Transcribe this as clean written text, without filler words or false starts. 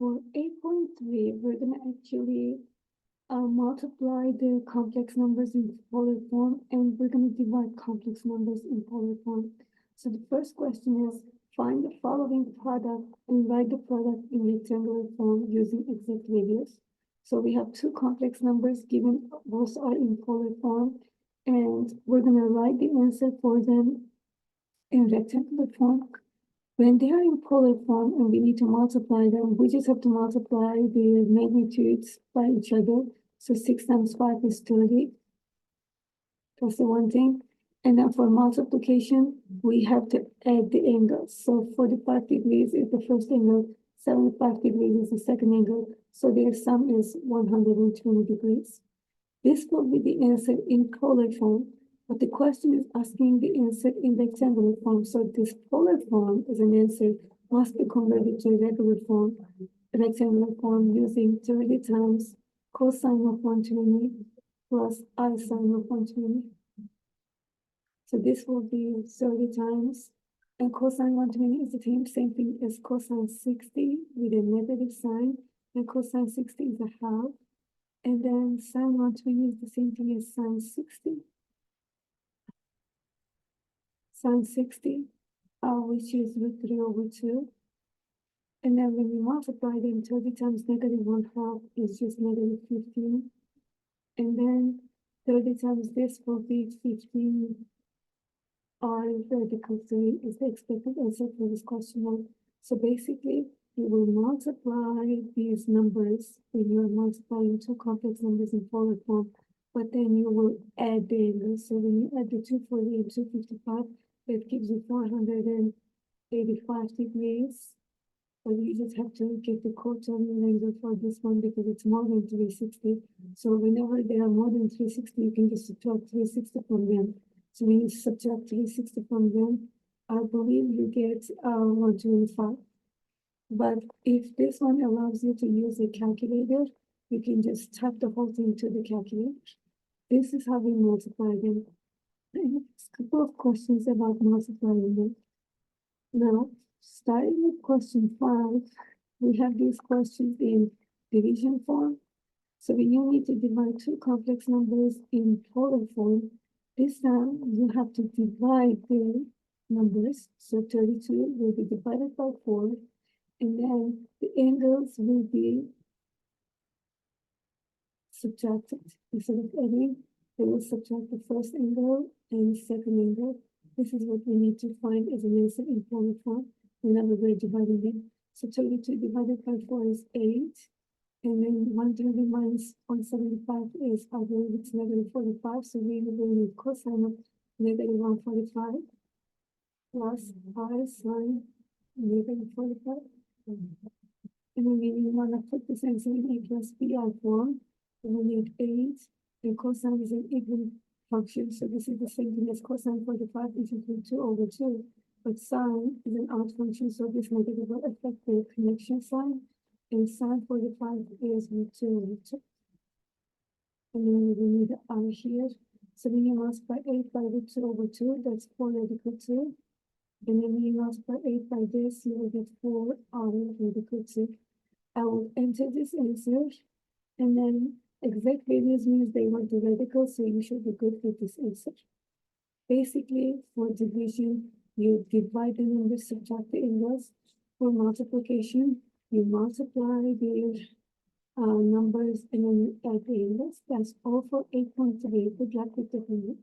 For 8.3, we're going to actually multiply the complex numbers in polar form, and we're going to divide complex numbers in polar form. So the first question is, find the following product and write the product in rectangular form using exact values. So we have two complex numbers given, both are in polar form, and we're going to write the answer for them in rectangular form. When they are in polar form and we need to multiply them, we just have to multiply the magnitudes by each other. So 6 times 5 is 30. That's the one thing. And then for multiplication, we have to add the angles. So 45 degrees is the first angle, 75 degrees is the second angle. So their sum is 120 degrees. This will be the answer in polar form. But the question is asking the answer in rectangular form. So this polar form as an answer must be converted to regular form, rectangular form using 30 times cosine of 120 plus I sine of 120. So this will be 30 times, and cosine 120 is the same thing as cosine 60 with a negative sign, and cosine 60 is a half. And then sine 120 is the same thing as sine 60. Sine 60, which is root 3 over 2. And then when you multiply them, 30 times negative 1/2 is just negative 15. And then 30 times this will be 15 r radical 3 is the expected answer for this question. So basically, you will multiply these numbers when you are multiplying two complex numbers in polar form, but then you will add the angles. So when you add the 240 and 255, that gives you 485 degrees. But you just have to get the coterminal angle for this one because it's more than 360. So whenever they are more than 360, you can just subtract 360 from them. So when you subtract 360 from them, I believe you get 125. But if this one allows you to use a calculator, you can just type the whole thing to the calculator. This is how we multiply them. A couple of questions about multiplying them. Now, starting with question 5, we have these questions in division form. So when you need to divide two complex numbers in polar form, this time you have to divide the numbers. So 32 will be divided by 4, and then the angles will be subtracted. Instead of adding, they will subtract the first angle and second angle. This is what we need to find as an answer in polar form whenever we're dividing them. So 32 divided by 4 is 8. And then 130 minus 175 is, I believe it's negative 45. So we will need cosine of negative 145 plus I sine negative 45. And then we want to put this answer in A plus BI form. And we need 8. And cosine is an even function. So this is the same thing as cosine 45, which is 2 over 2. But sine is an odd function, so this negative will affect the connection sign. And sine 45 is root 2 over 2. And then we need the I here. So when you multiply 8 by root 2 over 2, that's 4 radical 2. And then when you multiply 8 by this, you will get 4 R radical 2. I will enter this answer, and then exact values means they want the radical, so you should be good with this answer. Basically, for division, you divide the numbers, subtract the inverse. For multiplication, you multiply the numbers and then you add the inverse. That's all for 8.3. Good luck with the homework.